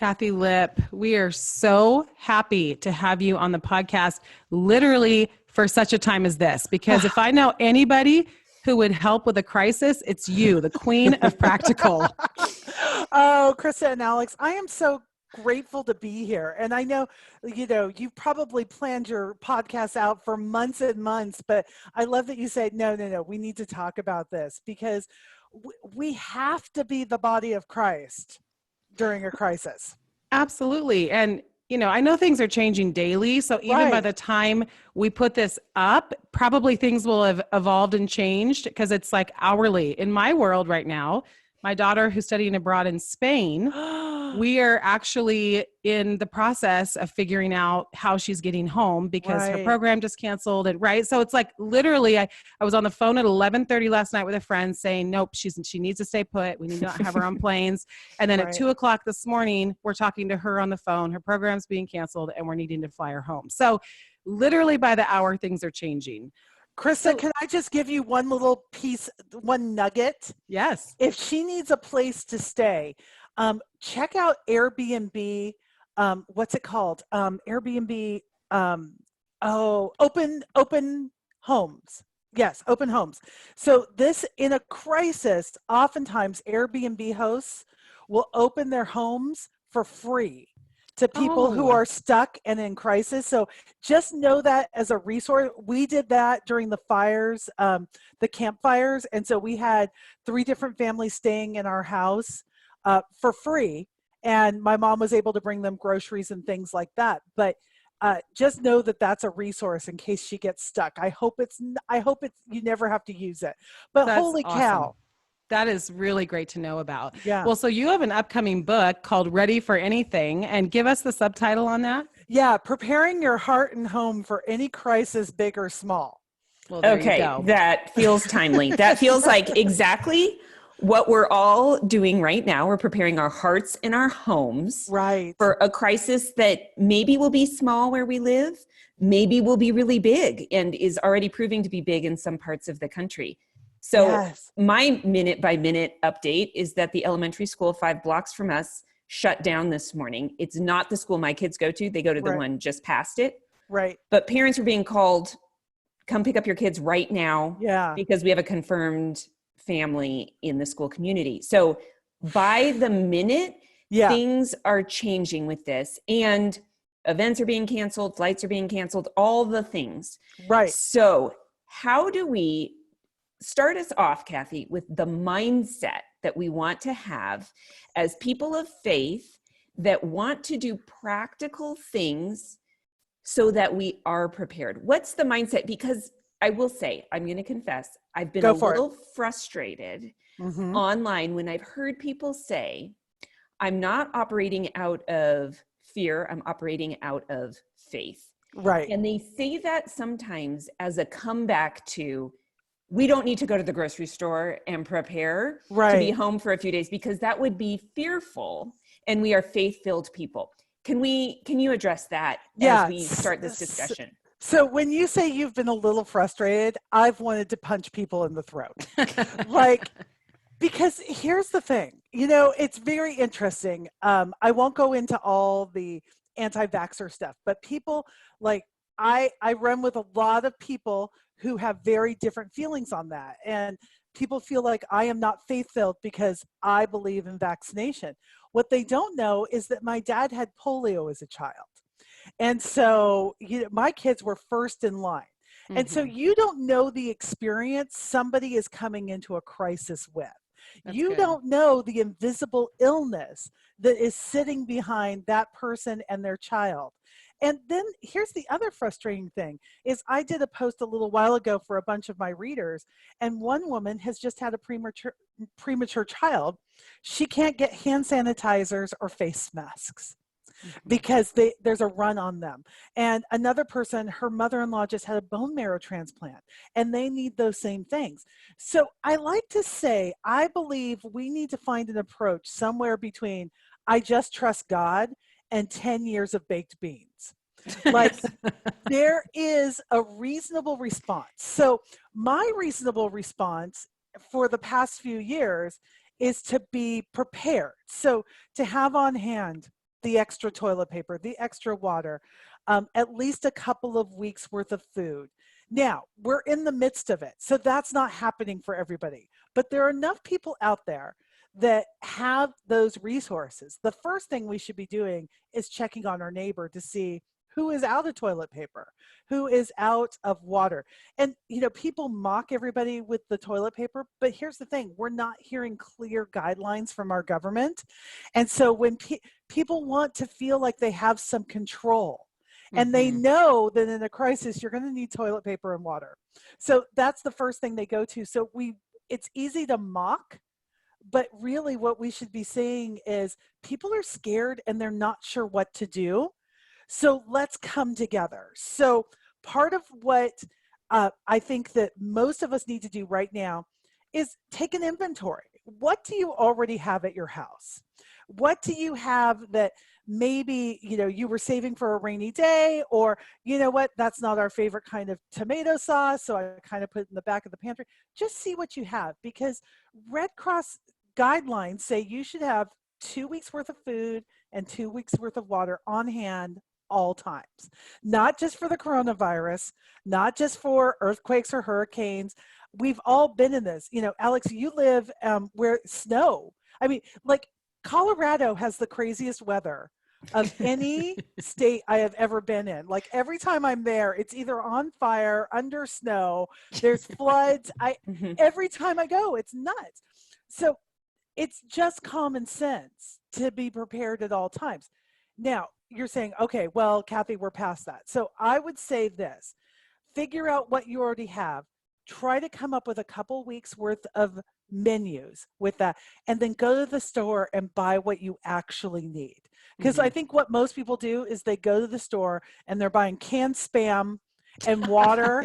Kathi Lipp, we are so happy to have you on the podcast, literally for such a time as this, because if I know anybody who would help with a crisis, it's you, the queen of practical. Oh, Krista and Alex, I am so grateful to be here. And I know, you've probably planned your podcast out for months and months, but I love that you said, no, we need to talk about this because we have to be the body of Christ during a crisis. Absolutely. And, I know things are changing daily. So even by the time we put this up, probably things will have evolved and changed because it's like hourly. In my world right now, my daughter who's studying abroad in Spain, we are actually in the process of figuring out how she's getting home because her program just canceled. And so it's like literally I was on the phone at 11:30 last night with a friend saying, nope, she needs to stay put. We need to not have her on planes. And then at 2:00 this morning, we're talking to her on the phone. Her program's being canceled and we're needing to fly her home. So literally by the hour, things are changing. Krista, can I just give you one little piece, one nugget? Yes. If she needs a place to stay, check out Airbnb. What's it called? Airbnb. Open homes. Yes, open homes. So this, in a crisis, oftentimes Airbnb hosts will open their homes for free to people who are stuck and in crisis. So just know that as a resource. We did that during the fires, the campfires. And so we had 3 different families staying in our house for free. And my mom was able to bring them groceries and things like that. But just know that that's a resource in case she gets stuck. I hope you never have to use it. But that's holy cow. Awesome. That is really great to know about. Yeah. Well, so you have an upcoming book called Ready for Anything, and give us the subtitle on that. Yeah, preparing your heart and home for any crisis, big or small. Well, there you go. That feels timely. That feels like exactly what we're all doing right now. We're preparing our hearts and our homes for a crisis that maybe will be small where we live, maybe will be really big and is already proving to be big in some parts of the country. So my minute by minute update is that the elementary school 5 blocks from us shut down this morning. It's not the school my kids go to. They go to the one just past it. Right. But parents are being called, come pick up your kids right now. Yeah. Because we have a confirmed family in the school community. So by the minute, things are changing with this. And events are being canceled, flights are being canceled, all the things. Right. So how do we start us off, Kathi, with the mindset that we want to have as people of faith that want to do practical things so that we are prepared? What's the mindset? Because I will say, I'm going to confess, I've been a little frustrated online when I've heard people say, I'm not operating out of fear, I'm operating out of faith. Right. And they say that sometimes as a comeback to, we don't need to go to the grocery store and prepare to be home for a few days because that would be fearful and we are faith-filled people. Can you address that as we start this discussion? So when you say you've been a little frustrated, I've wanted to punch people in the throat. Because here's the thing, it's very interesting. I won't go into all the anti-vaxxer stuff, but people I run with a lot of people who have very different feelings on that. And people feel like I am not faith-filled because I believe in vaccination. What they don't know is that my dad had polio as a child. And so my kids were first in line. And so you don't know the experience somebody is coming into a crisis with. You don't know the invisible illness that is sitting behind that person and their child. And then here's the other frustrating thing is I did a post a little while ago for a bunch of my readers, and one woman has just had a premature child. She can't get hand sanitizers or face masks because there's a run on them. And another person, her mother-in-law just had a bone marrow transplant and they need those same things. So I like to say, I believe we need to find an approach somewhere between I just trust God and 10 years of baked beans. There is a reasonable response. So my reasonable response for the past few years is to be prepared. So to have on hand the extra toilet paper, the extra water, at least a couple of weeks worth of food. Now, we're in the midst of it, so that's not happening for everybody. But there are enough people out there that have those resources. The first thing we should be doing is checking on our neighbor to see who is out of toilet paper, who is out of water. And, people mock everybody with the toilet paper, but here's the thing, we're not hearing clear guidelines from our government. And so when people want to feel like they have some control, and they know that in a crisis, you're going to need toilet paper and water. So that's the first thing they go to. So it's easy to mock, but really what we should be saying is people are scared and they're not sure what to do. So let's come together. So part of what I think that most of us need to do right now is take an inventory. What do you already have at your house? What do you have that maybe, you were saving for a rainy day, or what, that's not our favorite kind of tomato sauce, so I kind of put it in the back of the pantry. Just see what you have, because Red Cross guidelines say you should have 2 weeks worth of food and 2 weeks worth of water on hand all times, not just for the coronavirus, not just for earthquakes or hurricanes. We've all been in this. Alex, you live where snow. I mean, like, Colorado has the craziest weather of any state I have ever been in. Like, every time I'm there, it's either on fire, under snow, there's floods. Every time I go, it's nuts. So it's just common sense to be prepared at all times. Now, you're saying, okay, well, Kathi, we're past that. So I would say this: figure out what you already have. Try to come up with a couple weeks worth of menus with that, and then go to the store and buy what you actually need. Because I think what most people do is they go to the store and they're buying canned Spam and water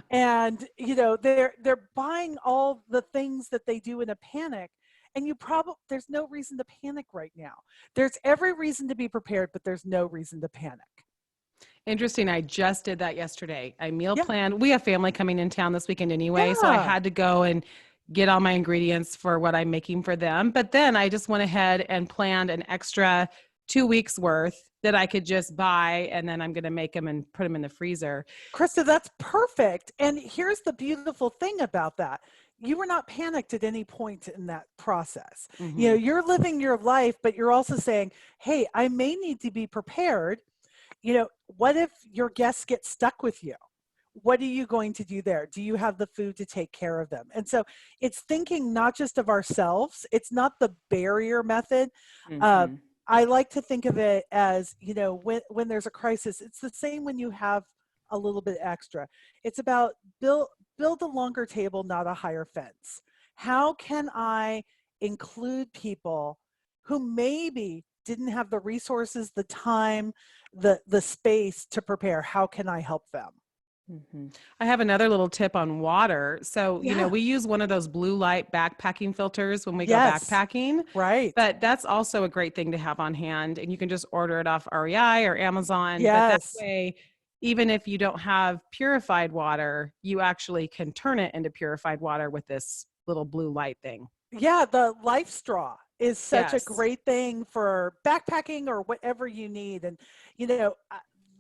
and they're buying all the things that they do in a panic. And there's no reason to panic right now. There's every reason to be prepared, but there's no reason to panic. Interesting. I just did that yesterday. I meal planned. We have family coming in town this weekend anyway, so I had to go and get all my ingredients for what I'm making for them. But then I just went ahead and planned an extra 2 weeks worth that I could just buy, and then I'm going to make them and put them in the freezer. Krista, that's perfect. And here's the beautiful thing about that. You were not panicked at any point in that process. You're living your life, but you're also saying, hey, I may need to be prepared. What if your guests get stuck with you? What are you going to do there? Do you have the food to take care of them? And so it's thinking not just of ourselves. It's not the barrier method. I like to think of it as, when there's a crisis, it's the same when you have a little bit extra. It's about build a longer table, not a higher fence. How can I include people who maybe didn't have the resources, the time, the space to prepare? How can I help them? I have another little tip on water. So, we use one of those blue light backpacking filters when we go backpacking. Right. But that's also a great thing to have on hand. And you can just order it off REI or Amazon. Yes. But that way, even if you don't have purified water, you actually can turn it into purified water with this little blue light thing. Yeah, the life straw is such a great thing for backpacking or whatever you need. And,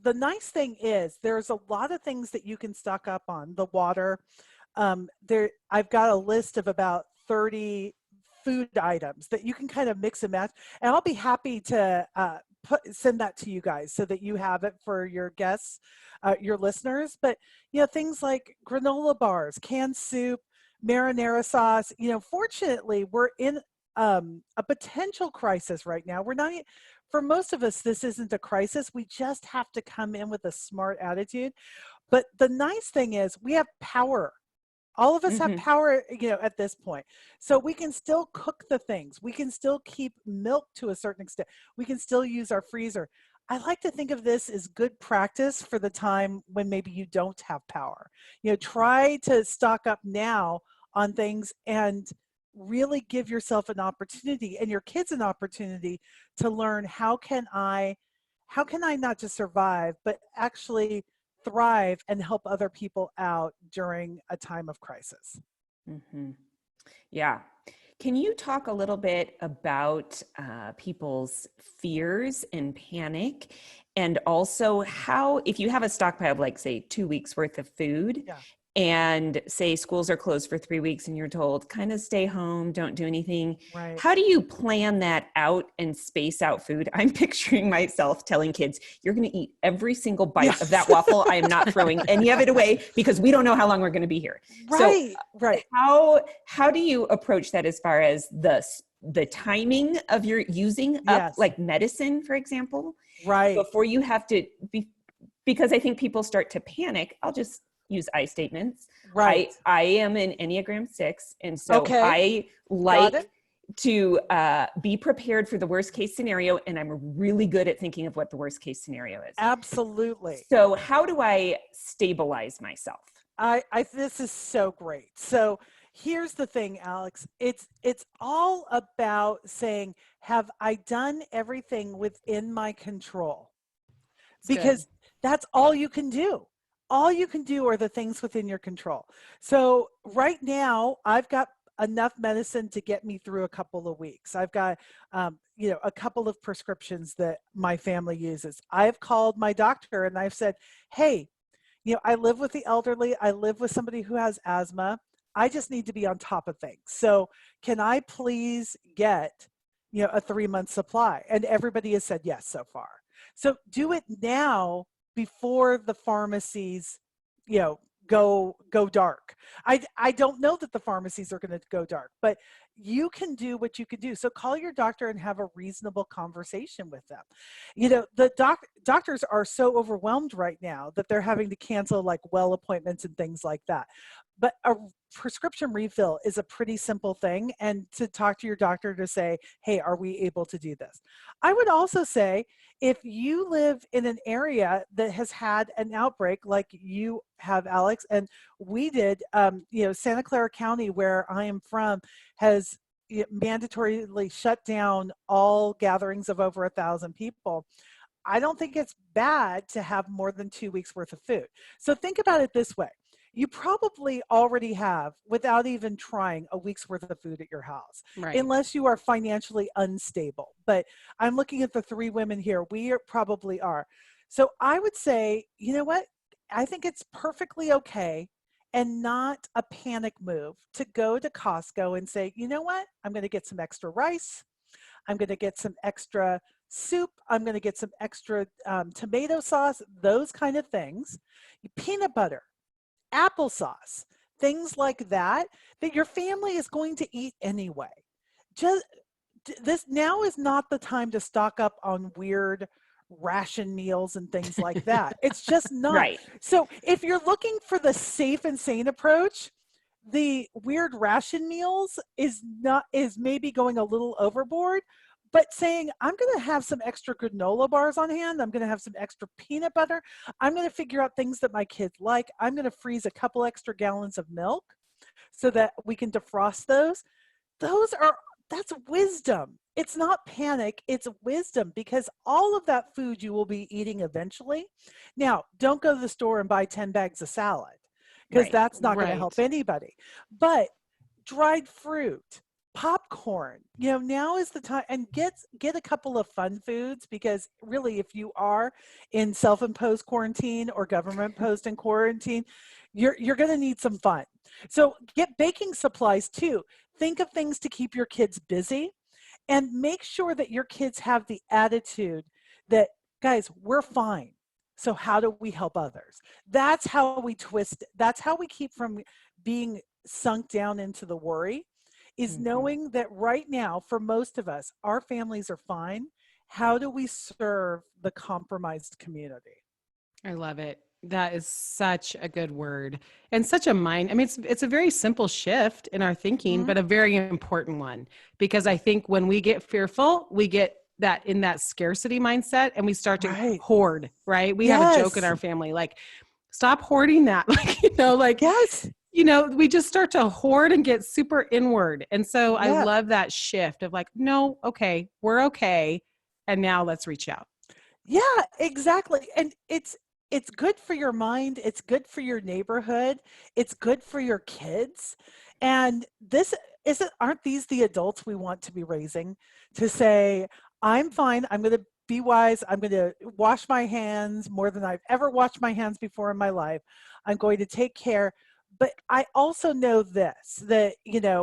the nice thing is there's a lot of things that you can stock up on. The water, I've got a list of about 30 food items that you can kind of mix and match. And I'll be happy to send that to you guys so that you have it for your guests, your listeners. But, things like granola bars, canned soup, marinara sauce. Fortunately, we're in a potential crisis right now. We're not, for most of us, this isn't a crisis. We just have to come in with a smart attitude. But the nice thing is we have power. All of us have power, at this point. So we can still cook the things. We can still keep milk to a certain extent. We can still use our freezer. I like to think of this as good practice for the time when maybe you don't have power. Try to stock up now on things and really give yourself an opportunity and your kids an opportunity to learn how can I not just survive, but actually thrive and help other people out during a time of crisis. Yeah. Can you talk a little bit about people's fears and panic, and also how, if you have a stockpile of like, say, 2 weeks worth of food, Yeah. and say schools are closed for 3 weeks and you're told kind of stay home, don't do anything. Right. How do you plan that out and space out food? I'm picturing myself telling kids, you're going to eat every single bite of that waffle. I am not throwing any of it away because we don't know how long we're going to be here. Right. So Right. how do you approach that as far as the timing of your using up like medicine, for example, right, before you have to be, because I think people start to panic. I'll just use I statements. right. I am an Enneagram 6. And so I like to be prepared for the worst case scenario. And I'm really good at thinking of what the worst case scenario is. Absolutely. So how do I stabilize myself? This is so great. So here's the thing, Alex. It's all about saying, have I done everything within my control? Because that's all you can do. All you can do are the things within your control. So right now, I've got enough medicine to get me through a couple of weeks. I've got, a couple of prescriptions that my family uses. I've called my doctor and I've said, hey, I live with the elderly. I live with somebody who has asthma. I just need to be on top of things. So can I please get, a 3-month supply? And everybody has said yes so far. So do it now before the pharmacies, go dark. I don't know that the pharmacies are going to go dark, but you can do what you can do. So call your doctor and have a reasonable conversation with them. The doctors are so overwhelmed right now that they're having to cancel like well appointments and things like that. But a prescription refill is a pretty simple thing. And to talk to your doctor to say, hey, are we able to do this? I would also say, if you live in an area that has had an outbreak like you have, Alex, and we did, Santa Clara County, where I am from, has mandatorily shut down all gatherings of over 1,000 people. I don't think it's bad to have more than 2 weeks worth of food. So think about it this way. You probably already have, without even trying, a week's worth of food at your house, unless you are financially unstable. But I'm looking at the 3 women here. We probably are. So I would say, you know what? I think it's perfectly okay and not a panic move to go to Costco and say, you know what? I'm going to get some extra rice. I'm going to get some extra soup. I'm going to get some extra tomato sauce, those kind of things. Peanut butter, applesauce, things like that your family is going to eat anyway. This now is not the time to stock up on weird ration meals and things like that. It's just not. Right. So if you're looking for the safe and sane approach, the weird ration meals is maybe going a little overboard. But saying, I'm going to have some extra granola bars on hand. I'm going to have some extra peanut butter. I'm going to figure out things that my kids like. I'm going to freeze a couple extra gallons of milk so that we can defrost those. That's wisdom. It's not panic. It's wisdom, because all of that food you will be eating eventually. Now, don't go to the store and buy 10 bags of salad, because that's not going to help anybody. But dried fruit, popcorn, now is the time. And get a couple of fun foods, because really, if you are in self-imposed quarantine or government-imposed in quarantine, you're going to need some fun. So get baking supplies too. Think of things to keep your kids busy, and make sure that your kids have the attitude that, guys, we're fine. So how do we help others? That's how we twist. That's how we keep from being sunk down into the worry, is knowing that right now, for most of us, our families are fine. How do we serve the compromised community? I love it. That is such a good word, and such a mind. I mean, it's a very simple shift in our thinking, but a very important one, because I think when we get fearful, we get that in that scarcity mindset, and we start to hoard, right? We have a joke in our family, like, stop hoarding that. We just start to hoard and get super inward. And so I love that shift of like, no, okay, we're okay. And now let's reach out. Yeah, exactly. And it's good for your mind. It's good for your neighborhood. It's good for your kids. And this, aren't these the adults we want to be raising? To say, I'm fine, I'm going to be wise, I'm going to wash my hands more than I've ever washed my hands before in my life. I'm going to take care. But I also know this, that,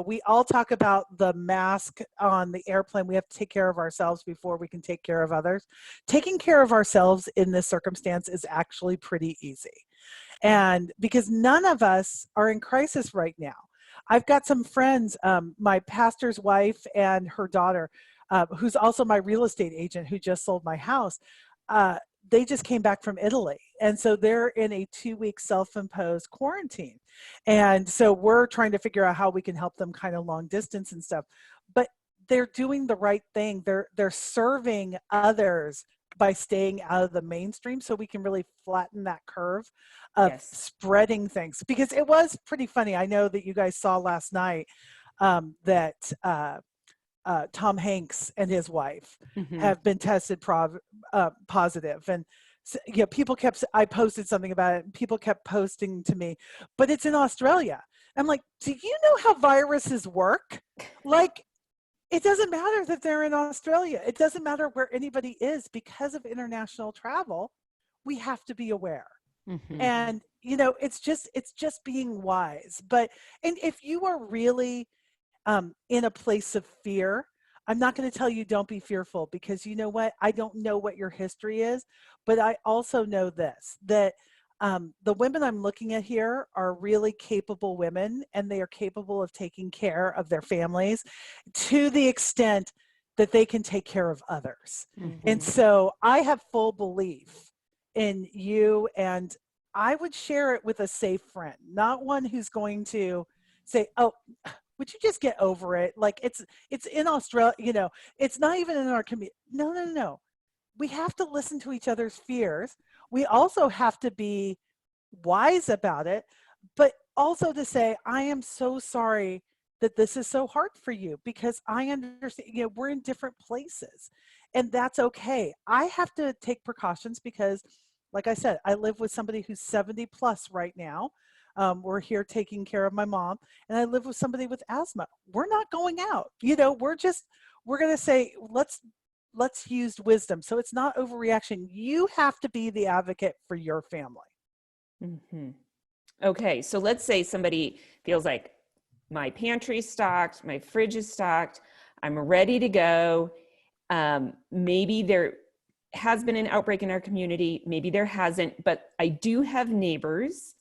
we all talk about the mask on the airplane. We have to take care of ourselves before we can take care of others. Taking care of ourselves in this circumstance is actually pretty easy. And because none of us are in crisis right now. I've got some friends, my pastor's wife and her daughter, who's also my real estate agent, who just sold my house. They just came back from Italy. And so they're in a 2-week self-imposed quarantine. And so we're trying to figure out how we can help them kind of long distance and stuff. But they're doing the right thing. They're serving others by staying out of the mainstream, so we can really flatten that curve of spreading things. Because it was pretty funny. I know that you guys saw last night that Tom Hanks and his wife have been tested positive. And people I posted something about it and people kept posting to me, but it's in Australia. I'm like, do you know how viruses work? Like, it doesn't matter that they're in Australia. It doesn't matter where anybody is. Because of international travel, we have to be aware. And, it's just being wise. And if you are really in a place of fear, I'm not going to tell you don't be fearful, because you know what? I don't know what your history is, but I also know this, that the women I'm looking at here are really capable women, and they are capable of taking care of their families to the extent that they can take care of others. And so I have full belief in you, and I would share it with a safe friend, not one who's going to say, oh, would you just get over it? Like, it's in Australia, it's not even in our community. No. We have to listen to each other's fears. We also have to be wise about it, but also to say, I am so sorry that this is so hard for you, because I understand, we're in different places, and that's okay. I have to take precautions because, like I said, I live with somebody who's 70 plus right now. We're here taking care of my mom, and I live with somebody with asthma. We're not going out, we're going to say, let's use wisdom. So it's not overreaction. You have to be the advocate for your family. Okay. So let's say somebody feels like, my pantry's stocked, my fridge is stocked, I'm ready to go. Maybe there has been an outbreak in our community, maybe there hasn't, but I do have neighbors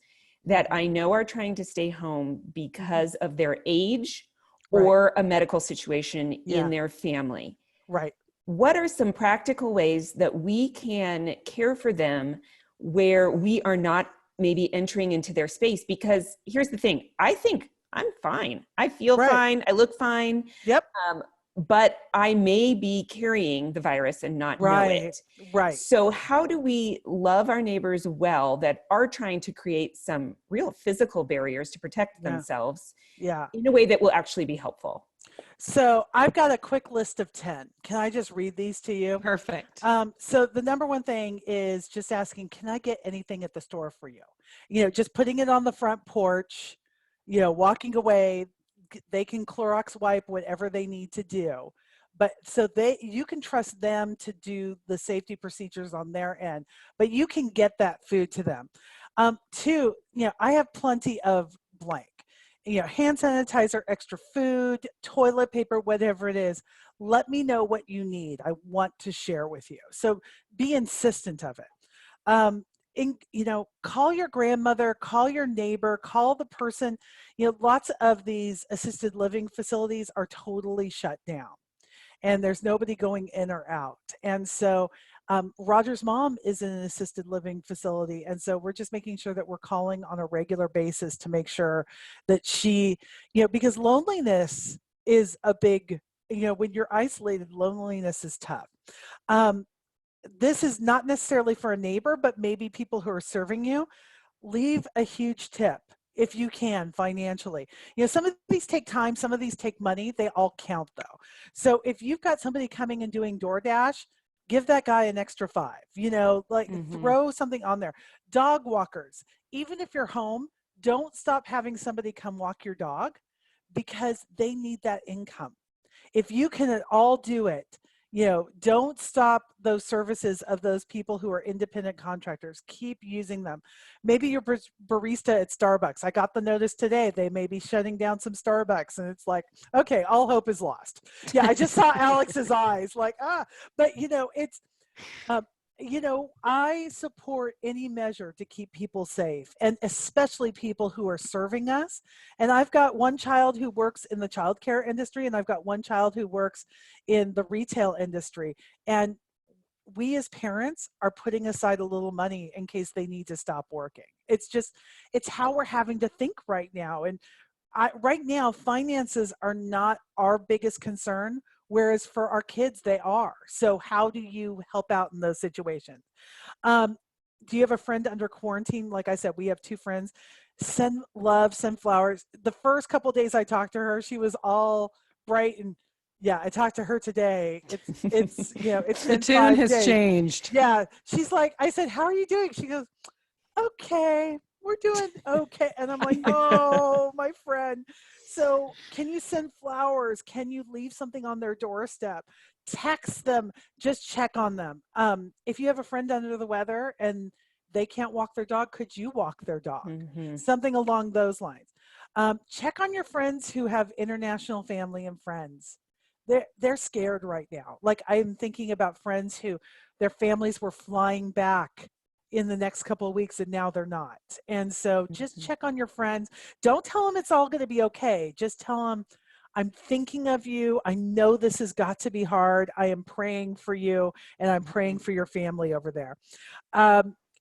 that I know are trying to stay home because of their age or a medical situation in their family. Right. What are some practical ways that we can care for them where we are not maybe entering into their space? Because here's the thing, I think I'm fine. I feel fine. I look fine. Yep. But I may be carrying the virus and not know it. Right. So how do we love our neighbors well that are trying to create some real physical barriers to protect themselves in a way that will actually be helpful? So I've got a quick list of 10. Can I just read these to you? Perfect. So the number one thing is just asking, can I get anything at the store for you? Just putting it on the front porch, walking away. They can Clorox wipe whatever they need to do, but so you can trust them to do the safety procedures on their end, but you can get that food to them. 2, I have plenty of blank, hand sanitizer, extra food, toilet paper, whatever it is. Let me know what you need. I want to share with you. So be insistent of it. Call your grandmother, call your neighbor, call the person. Lots of these assisted living facilities are totally shut down, and there's nobody going in or out. And so Roger's mom is in an assisted living facility, and so we're just making sure that we're calling on a regular basis to make sure that she, because loneliness is a big, when you're isolated, loneliness is tough. This is not necessarily for a neighbor, but maybe people who are serving you. Leave a huge tip if you can financially. Some of these take time, some of these take money. They all count though. So if you've got somebody coming and doing DoorDash, give that guy an extra $5, throw something on there. Dog walkers, even if you're home, don't stop having somebody come walk your dog, because they need that income. If you can at all do it, you know, don't stop those services of those people who are independent contractors. Keep using them. Maybe you're barista at Starbucks. I got the notice today they may be shutting down some Starbucks, and it's like, okay, all hope is lost. Yeah, I just saw Alex's eyes like, but you know, it's you know, I support any measure to keep people safe, and especially people who are serving us. And I've got one child who works in the childcare industry, and I've got one child who works in the retail industry. And we as parents are putting aside a little money in case they need to stop working. It's just, it's how we're having to think right now. And right now, finances are not our biggest concern, whereas for our kids, they are. So how do you help out in those situations? Do you have a friend under quarantine? Like I said, we have 2 friends. Send love, send flowers. The first couple of days I talked to her, she was all bright, and yeah, I talked to her today. It's you know, it's been the tune 5 has days. changed. Yeah, she's like, I said, how are you doing? She goes, okay, we're doing okay. And I'm like, oh, my friend. So can you send flowers? Can you leave something on their doorstep? Text them, just check on them. If you have a friend under the weather and they can't walk their dog, could you walk their dog? Mm-hmm. Something along those lines. Check on your friends who have international family and friends. They're scared right now. Like, I'm thinking about friends who their families were flying back in the next couple of weeks and now they're not. And so just check on your friends. Don't tell them it's all going to be okay. Just tell them, I'm thinking of you. I know this has got to be hard. I am praying for you, and I'm praying for your family over there.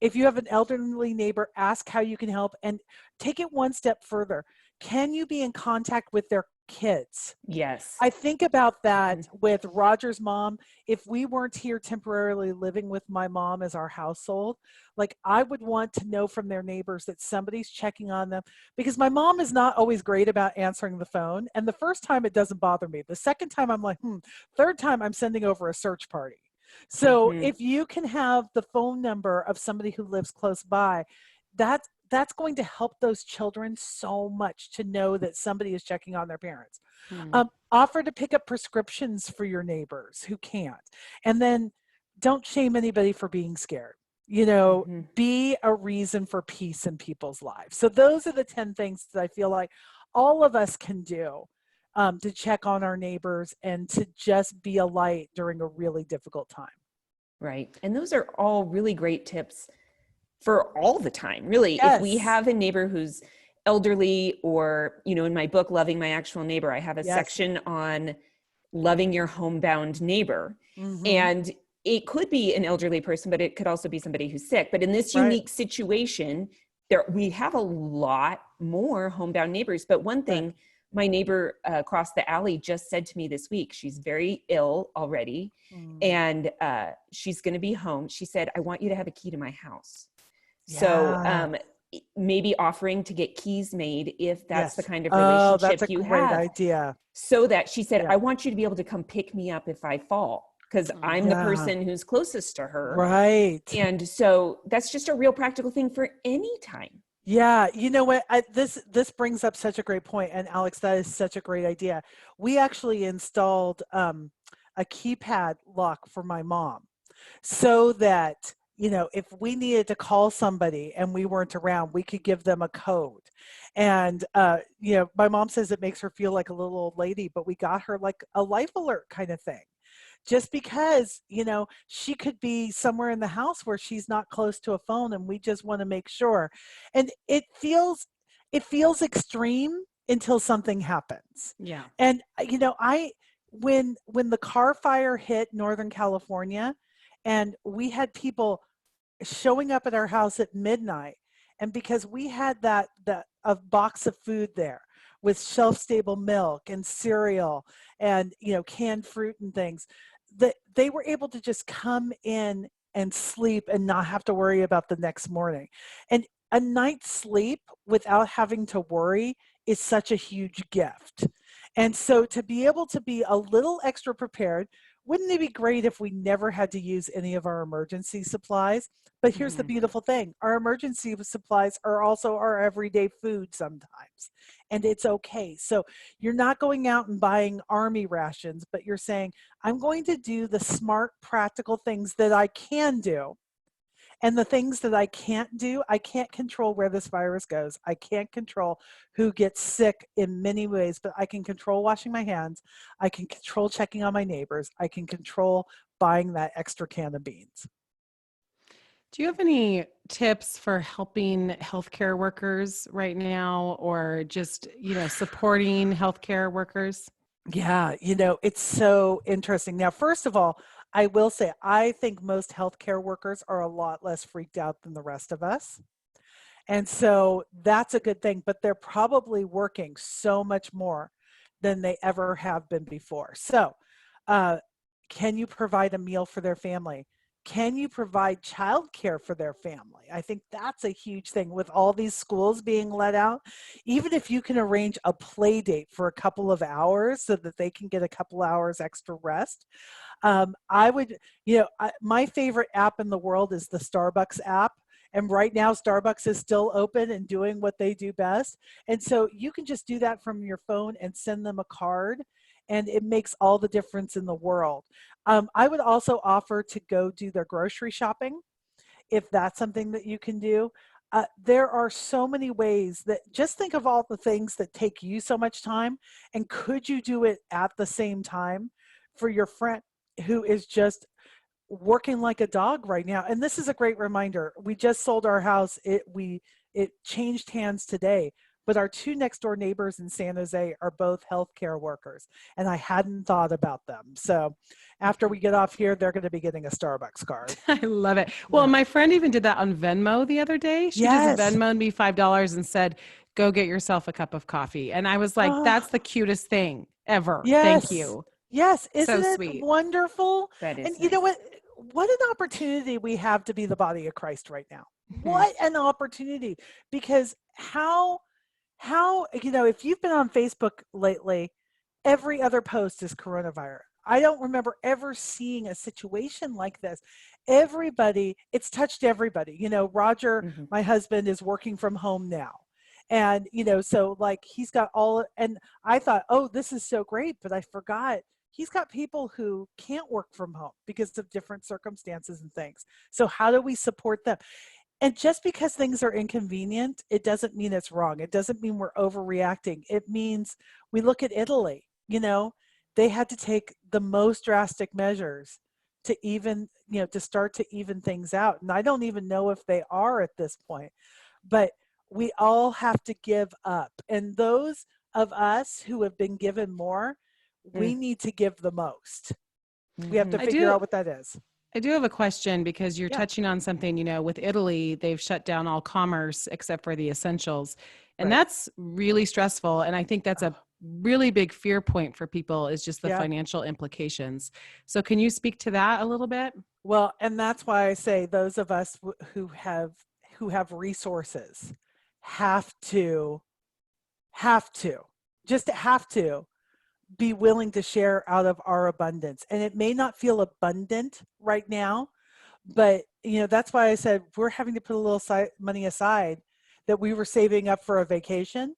If you have an elderly neighbor, ask how you can help, and take it one step further. Can you be in contact with their kids? Yes. I think about that with Roger's mom. If we weren't here temporarily living with my mom as our household, like, I would want to know from their neighbors that somebody's checking on them, because my mom is not always great about answering the phone. And the first time it doesn't bother me. The second time I'm like, third time I'm sending over a search party. So if you can have the phone number of somebody who lives close by, that's going to help those children so much, to know that somebody is checking on their parents. Offer to pick up prescriptions for your neighbors who can't. And then don't shame anybody for being scared. You know, be a reason for peace in people's lives. So those are the 10 things that I feel like all of us can do to check on our neighbors and to just be a light during a really difficult time. Right. And those are all really great tips for all the time, really. Yes. If we have a neighbor who's elderly, or, you know, in my book, Loving My Actual Neighbor, I have a section on loving your homebound neighbor. And it could be an elderly person, but it could also be somebody who's sick. But in this unique situation, we have a lot more homebound neighbors. But one thing, my neighbor across the alley just said to me this week, she's very ill already, and she's going to be home. She said, I want you to have a key to my house. So maybe offering to get keys made, if that's the kind of relationship you have. That's a great idea. So that she said, I want you to be able to come pick me up if I fall, because I'm the person who's closest to her. Right. And so that's just a real practical thing for any time. Yeah, you know what? This brings up such a great point, and Alex, that is such a great idea. We actually installed a keypad lock for my mom, so that, you know, if we needed to call somebody and we weren't around, we could give them a code. And you know, my mom says it makes her feel like a little old lady, but we got her like a life alert kind of thing. Just because, you know, she could be somewhere in the house where she's not close to a phone, and we just want to make sure. And it feels extreme until something happens. Yeah. And you know, when the car fire hit Northern California, and we had people showing up at our house at midnight, and because we had a box of food there with shelf-stable milk and cereal and, you know, canned fruit and things, that they were able to just come in and sleep and not have to worry about the next morning. And a night's sleep without having to worry is such a huge gift. And so to be able to be a little extra prepared, wouldn't it be great if we never had to use any of our emergency supplies? But here's the beautiful thing. Our emergency supplies are also our everyday food sometimes. and it's okay. So you're not going out and buying army rations, but you're saying, I'm going to do the smart, practical things that I can do. And the things that I can't do, I can't control where this virus goes. I can't control who gets sick in many ways, but I can control washing my hands. I can control checking on my neighbors. I can control buying that extra can of beans. Do you have any tips for helping healthcare workers right now, or just, supporting healthcare workers? Yeah, it's so interesting. Now, first of all, I will say, I think most healthcare workers are a lot less freaked out than the rest of us. And so that's a good thing, but they're probably working so much more than they ever have been before. So, uh, can you provide a meal for their family? Can you provide childcare for their family? I think that's a huge thing with all these schools being let out. Even if you can arrange a play date for a couple of hours so that they can get a couple hours extra rest. I would, my favorite app in the world is the Starbucks app. And right now, Starbucks is still open and doing what they do best. And so you can just do that from your phone and send them a card. And it makes all the difference in the world. I would also offer to go do their grocery shopping if that's something that you can do. There are so many ways that just think of all the things that take you so much time. And could you do it at the same time for your friend who is just working like a dog right now? And this is a great reminder. We just sold our house. It changed hands today, but our two next door neighbors in San Jose are both healthcare workers, and I hadn't thought about them. So after we get off here, they're going to be getting a Starbucks card. I love it. Well, my friend even did that on Venmo the other day. She just Venmoed me $5 and said, go get yourself a cup of coffee. And I was like, that's the cutest thing ever. Yes. Thank you. Yes. Isn't So it sweet. wonderful? That is And nice. you know what an opportunity we have to be the body of Christ right now. What an opportunity. Because how, if you've been on Facebook lately, every other post is coronavirus. I don't remember ever seeing a situation like this. It's touched everybody. Roger, my husband, is working from home now. And, so like he's got and I thought, oh, this is so great, but I forgot he's got people who can't work from home because of different circumstances and things. So how do we support them? And just because things are inconvenient, it doesn't mean it's wrong. It doesn't mean we're overreacting. It means we look at Italy, they had to take the most drastic measures to even, to start to even things out. And I don't even know if they are at this point, but we all have to give up. And those of us who have been given more, we need to give the most. We have to figure out what that is. I do have a question because you're touching on something, with Italy, they've shut down all commerce except for the essentials. And that's really stressful. And I think that's a really big fear point for people, is just the financial implications. So can you speak to that a little bit? Well, and that's why I say those of us who have resources have to be willing to share out of our abundance. And it may not feel abundant right now, but that's why I said we're having to put a little money aside that we were saving up for a vacation.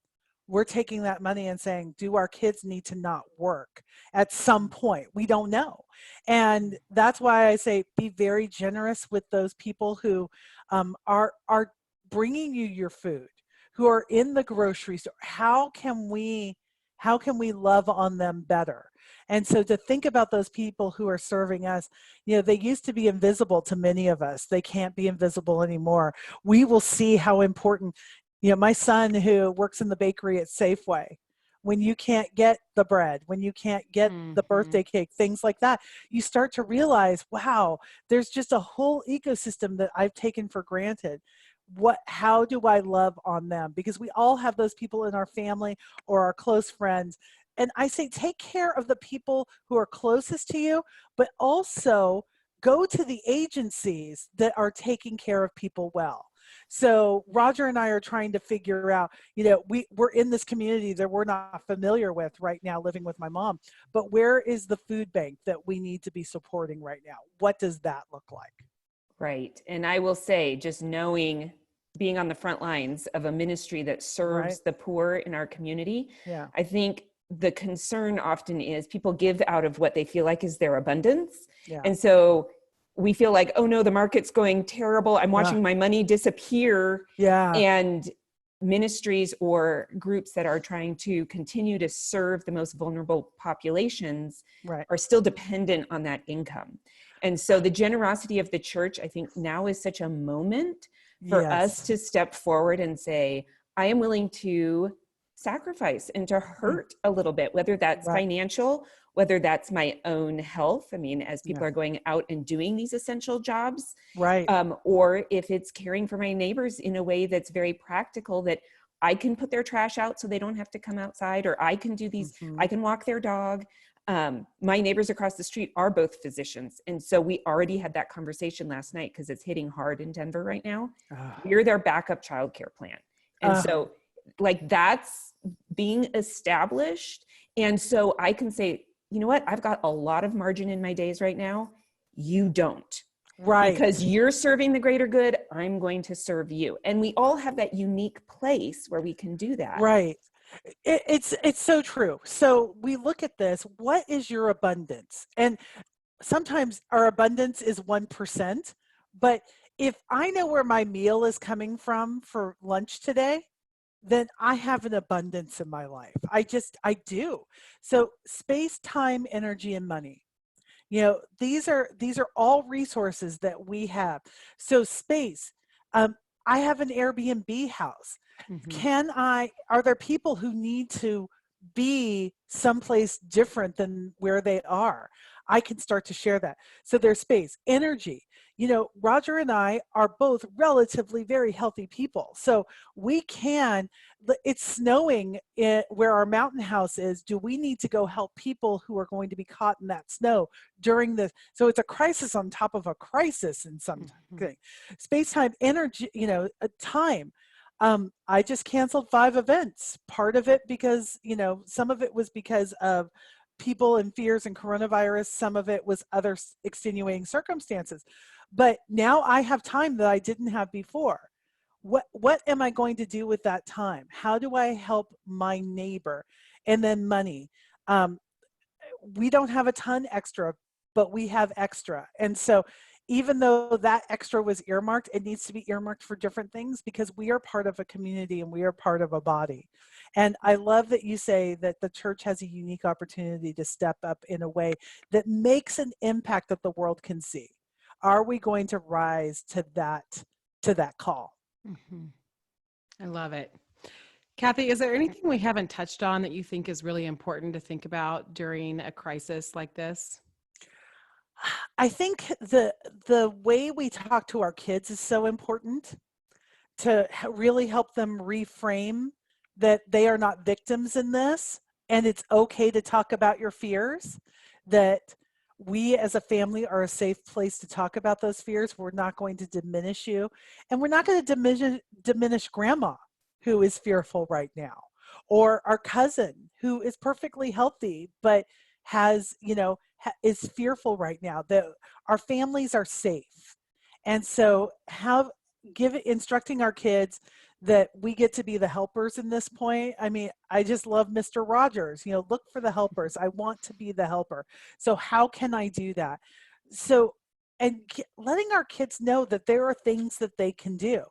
We're taking that money and saying, do our kids need to not work at some point? We don't know. And that's why I say be very generous with those people who are bringing you your food, who are in the grocery store. How can we love on them better? And so to think about those people who are serving us, they used to be invisible to many of us. They can't be invisible anymore. We will see how important, my son who works in the bakery at Safeway, when you can't get the bread, when you can't get the birthday cake, things like that, you start to realize, wow, there's just a whole ecosystem that I've taken for granted. How do I love on them? Because we all have those people in our family or our close friends. And I say, take care of the people who are closest to you, but also go to the agencies that are taking care of people well. So Roger and I are trying to figure out, we're in this community that we're not familiar with right now, living with my mom, but where is the food bank that we need to be supporting right now? What does that look like? Right. And I will say, just knowing being on the front lines of a ministry that serves the poor in our community, I think the concern often is people give out of what they feel like is their abundance. And so we feel like, oh no, the market's going terrible. I'm watching my money disappear. And ministries or groups that are trying to continue to serve the most vulnerable populations are still dependent on that income. And so the generosity of the church, I think now is such a moment for us to step forward and say, I am willing to sacrifice and to hurt a little bit, whether that's financial, whether that's my own health. I mean, as people are going out and doing these essential jobs, or if it's caring for my neighbors in a way that's very practical, that I can put their trash out so they don't have to come outside, or I can do these, I can walk their dog. My neighbors across the street are both physicians. And so we already had that conversation last night because it's hitting hard in Denver right now. We're their backup childcare plan. And so like that's being established. And so I can say, you know what? I've got a lot of margin in my days right now. You don't. Because you're serving the greater good, I'm going to serve you. And we all have that unique place where we can do that. It's so true. So we look at this, what is your abundance? And sometimes our abundance is 1%, but if I know where my meal is coming from for lunch today, then I have an abundance in my life. I do. So space, time, energy, and money. You know, these are all resources that we have. So space, I have an Airbnb house. Are there people who need to be someplace different than where they are? I can start to share that. So there's space. Energy. You know, Roger and I are both relatively very healthy people. So it's snowing where our mountain house is. Do we need to go help people who are going to be caught in that snow during this? So it's a crisis on top of a crisis in some thing. Space, time, energy, you know, time. I just canceled 5 events. Part of it because, you know, some of it was because of people and fears and coronavirus. Some of it was other extenuating circumstances. But now I have time that I didn't have before. What am I going to do with that time? How do I help my neighbor? And then money. We don't have a ton extra, but we have extra. And so even though that extra was earmarked, it needs to be earmarked for different things because we are part of a community and we are part of a body. And I love that you say that the church has a unique opportunity to step up in a way that makes an impact that the world can see. Are we going to rise to that call? I love it. Kathi, is there anything we haven't touched on that you think is really important to think about during a crisis like this? I think the way we talk to our kids is so important to really help them reframe that they are not victims in this, and it's okay to talk about your fears, that we as a family are a safe place to talk about those fears. We're not going to diminish you, and we're not going to diminish grandma who is fearful right now, or our cousin who is perfectly healthy but has, you know, is fearful right now. That our families are safe. And so instructing our kids that we get to be the helpers in this point. I mean, I just love Mr. Rogers, you know, look for the helpers. I want to be the helper. So how can I do that? So, and letting our kids know that there are things that they can do.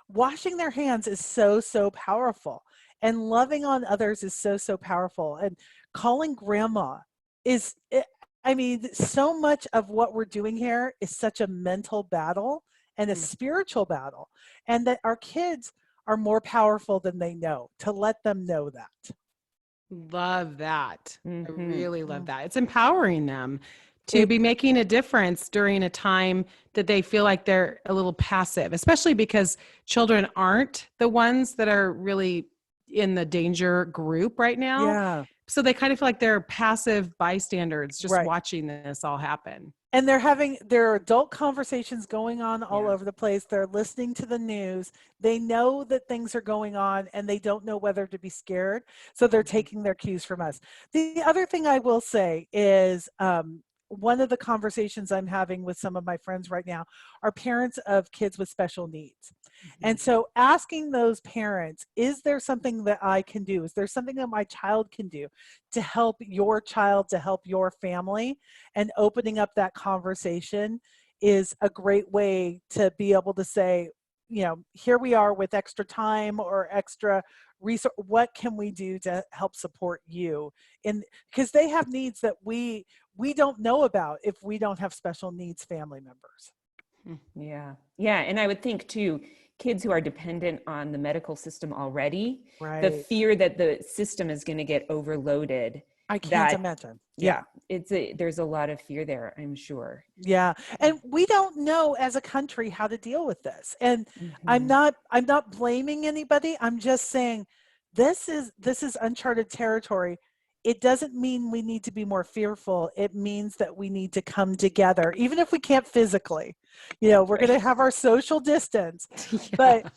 Washing their hands is so, so powerful. And loving on others is so, so powerful. And calling grandma I mean, so much of what we're doing here is such a mental battle and a spiritual battle, and that our kids are more powerful than they know, to let them know that. Love that. I really love that. It's empowering them to be making a difference during a time that they feel like they're a little passive, especially because children aren't the ones that are really in the danger group right now. Yeah. So they kind of feel like they're passive bystanders just watching this all happen. And there are adult conversations going on all over the place. They're listening to the news. They know that things are going on and they don't know whether to be scared. So they're taking their cues from us. The other thing I will say is one of the conversations I'm having with some of my friends right now are parents of kids with special needs. And so asking those parents, is there something that I can do? Is there something that my child can do to help your child, to help your family? And opening up that conversation is a great way to be able to say, you know, here we are with extra time or extra resource. What can we do to help support you? And because they have needs that we don't know about if we don't have special needs family members. Yeah. Yeah. And I would think too, kids who are dependent on the medical system already, the fear that the system is going to get overloaded. I can't imagine. Yeah. There's a lot of fear there, I'm sure. Yeah. And we don't know as a country how to deal with this. And I'm not blaming anybody. I'm just saying this is uncharted territory. It doesn't mean we need to be more fearful. It means that we need to come together, even if we can't physically. You know, we're going to have our social distance. But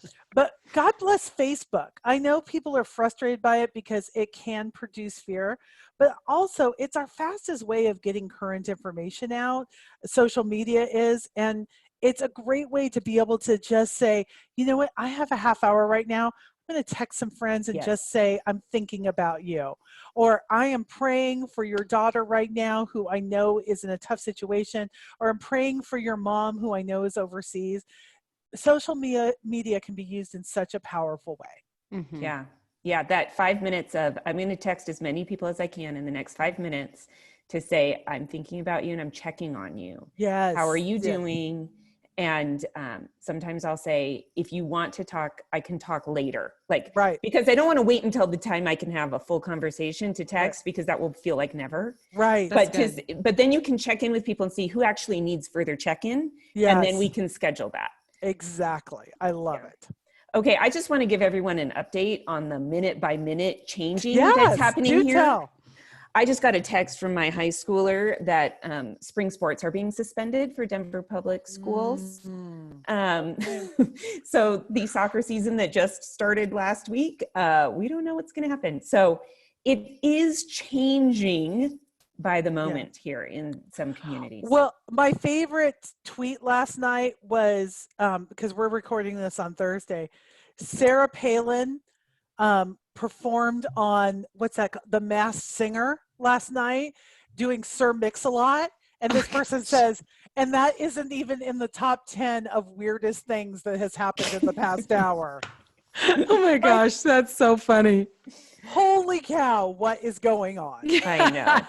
God bless Facebook. I know people are frustrated by it because it can produce fear, but also it's our fastest way of getting current information out. Social media is, and it's a great way to be able to just say, you know what, I have a half hour right now. I'm going to text some friends and just say, I'm thinking about you. Or I am praying for your daughter right now, who I know is in a tough situation. Or I'm praying for your mom, who I know is overseas. Social media can be used in such a powerful way. Yeah. Yeah. That 5 minutes of, I'm going to text as many people as I can in the next 5 minutes to say, I'm thinking about you and I'm checking on you. Yes. How are you doing? And sometimes I'll say, if you want to talk, I can talk later. Because I don't want to wait until the time I can have a full conversation to text, because that will feel like never. Right. But then you can check in with people and see who actually needs further check-in. Yes. And then we can schedule that. Exactly. I love it. Okay. I just want to give everyone an update on the minute by minute changing that's happening here. Tell. I just got a text from my high schooler that spring sports are being suspended for Denver public schools. So the soccer season that just started last week, we don't know what's going to happen. So it is changing by the moment here in some communities. Well, my favorite tweet last night was, because we're recording this on Thursday, Sarah Palin performed on, The Masked Singer last night, doing Sir Mix-a-Lot. And this person says, and that isn't even in the top 10 of weirdest things that has happened in the past hour. Oh my gosh, that's so funny. Holy cow, what is going on? I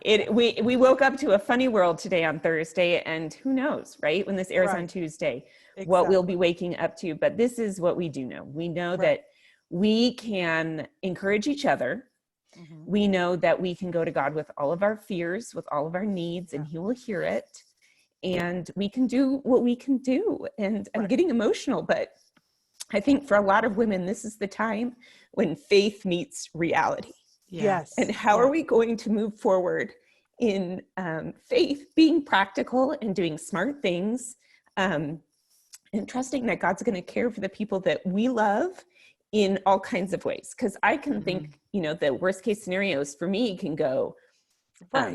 know. We woke up to a funny world today on Thursday, and who knows, right? When this airs on Tuesday, what we'll be waking up to. But this is what we do know. We know that we can encourage each other. We know that we can go to God with all of our fears, with all of our needs, and He will hear it. And we can do what we can do. And I'm getting emotional, but I think for a lot of women, this is the time when faith meets reality. Yes. And how are we going to move forward in faith, being practical and doing smart things, and trusting that God's going to care for the people that we love in all kinds of ways? Because I can think, the worst case scenarios for me can go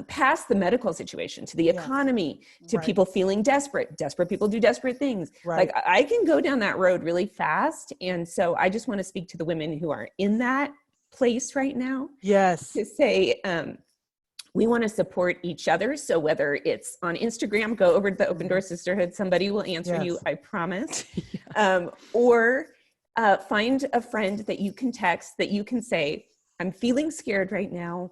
past the medical situation to the economy, to people feeling desperate. Desperate people do desperate things. Like I can go down that road really fast. And so I just want to speak to the women who are in that place right now. Yes. To say, we want to support each other. So whether it's on Instagram, go over to the Open Door Sisterhood. Somebody will answer you, I promise. Or find a friend that you can text, that you can say, I'm feeling scared right now.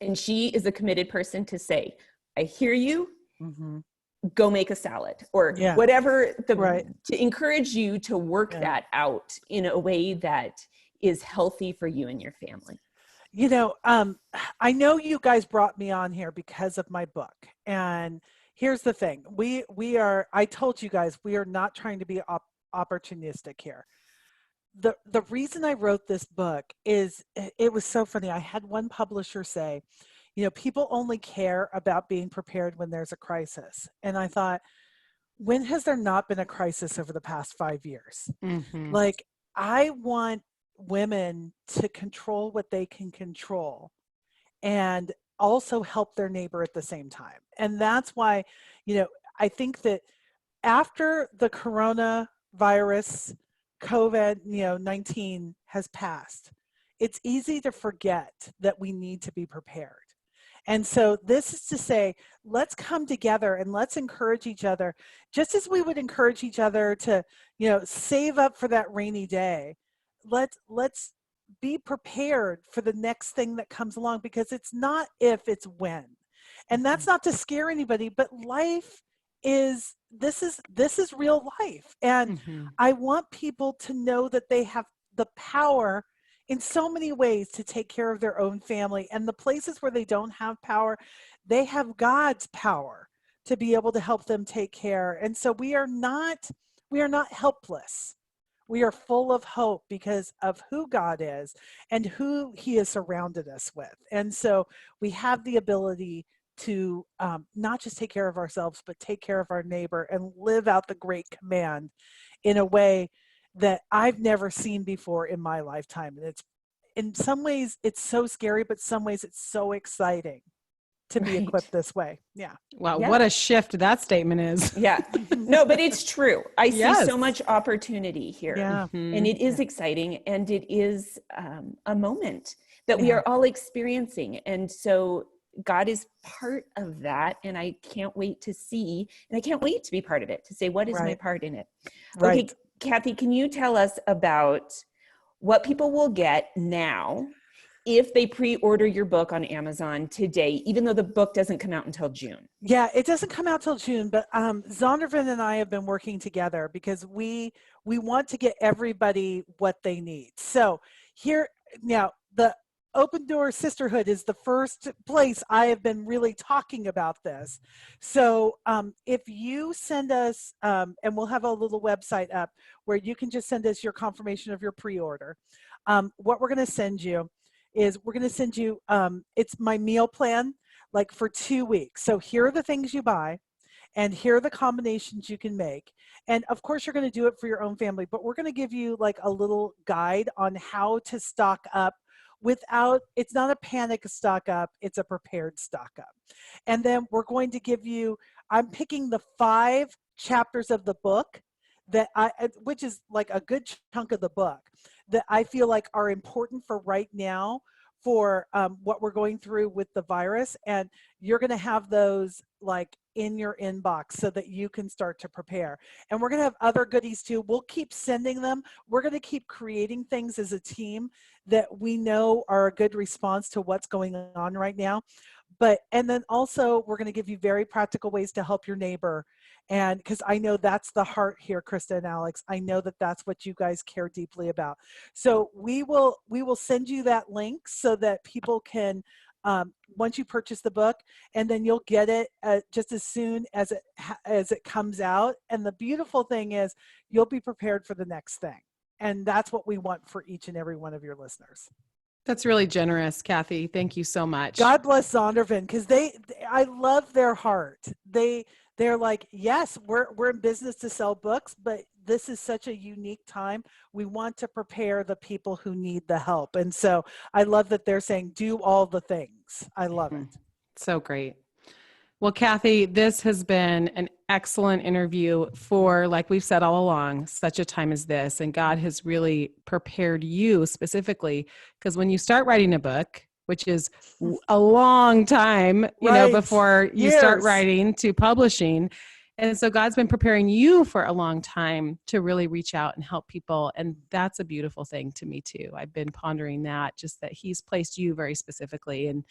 And she is a committed person to say, I hear you, go make a salad, or whatever, to encourage you to work that out in a way that is healthy for you and your family. I know you guys brought me on here because of my book. And here's the thing. I told you guys, we are not trying to be opportunistic here. The reason I wrote this book is, it was so funny. I had one publisher say, people only care about being prepared when there's a crisis. And I thought, when has there not been a crisis over the past 5 years? Like, I want women to control what they can control and also help their neighbor at the same time. And that's why, I think that after the corona virus, COVID, 19 has passed, it's easy to forget that we need to be prepared. And so this is to say, let's come together and let's encourage each other, just as we would encourage each other to, save up for that rainy day. Let's be prepared for the next thing that comes along, because it's not if, it's when. And that's not to scare anybody, but life is, this is real life. And I want people to know that they have the power in so many ways to take care of their own family. And the places where they don't have power, they have God's power to be able to help them take care. And so we are not helpless. We are full of hope because of who God is and who he has surrounded us with. And so we have the ability to not just take care of ourselves, but take care of our neighbor and live out the great command in a way that I've never seen before in my lifetime. And it's, in some ways it's so scary, but some ways it's so exciting to be equipped this way. Yeah. Wow. Yeah. What a shift that statement is. Yeah. No, but it's true. I see so much opportunity here. Yeah. And it is exciting, and it is a moment that we are all experiencing. And so God is part of that. And I can't wait to see, and I can't wait to be part of it, to say, what is my part in it? Okay, Kathi, can you tell us about what people will get now if they pre-order your book on Amazon today, even though the book doesn't come out until June? Yeah, it doesn't come out till June, but Zondervan and I have been working together because we want to get everybody what they need. So here, now, the Open Door Sisterhood is the first place I have been really talking about this. So if you send us, and we'll have a little website up where you can just send us your confirmation of your pre-order. What we're going to send you is, we're going to send you, it's my meal plan, like for 2 weeks. So here are the things you buy, and here are the combinations you can make. And of course, you're going to do it for your own family, but we're going to give you like a little guide on how to stock up without, it's not a panic stock up, it's a prepared stock up. And then we're going to give you, I'm picking the 5 chapters of the book that which is like a good chunk of the book, that I feel like are important for right now for what we're going through with the virus. And you're going to have those like in your inbox so that you can start to prepare. And we're going to have other goodies too. We'll keep sending them. We're going to keep creating things as a team that we know are a good response to what's going on right now. And then also we're going to give you very practical ways to help your neighbor. And because I know that's the heart here, Krista and Alex, I know that that's what you guys care deeply about. So we will send you that link so that people can, once you purchase the book, and then you'll get it just as soon as it comes out. And the beautiful thing is you'll be prepared for the next thing. And that's what we want for each and every one of your listeners. That's really generous, Kathi. Thank you so much. God bless Zondervan, because I love their heart. They're like, yes, we're in business to sell books, but this is such a unique time. We want to prepare the people who need the help. And so I love that they're saying, do all the things. I love it. So great. Well, Kathi, this has been an excellent interview for, like we've said all along, such a time as this. And God has really prepared you specifically, because when you start writing a book, which is a long time, you know, before you start writing to publishing. And so God's been preparing you for a long time to really reach out and help people. And that's a beautiful thing to me too. I've been pondering that, just that he's placed you very specifically. And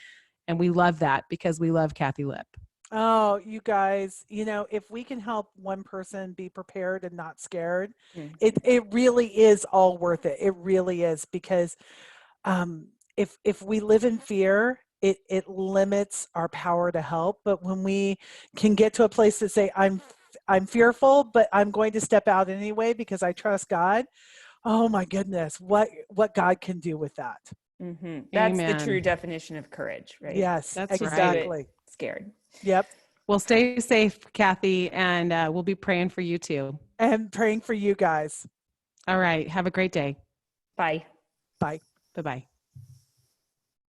we love that because we love Kathi Lipp. Oh, you guys, you know, if we can help one person be prepared and not scared, it really is all worth it. It really is, because if we live in fear, it limits our power to help. But when we can get to a place to say, I'm fearful, but I'm going to step out anyway because I trust God. Oh my goodness, what God can do with that. Mm-hmm. That's the true definition of courage, right? Yes, that's exactly. Scared. Yep. Well, stay safe, Kathi, and we'll be praying for you too. And praying for you guys. All right. Have a great day. Bye. Bye. Bye-bye.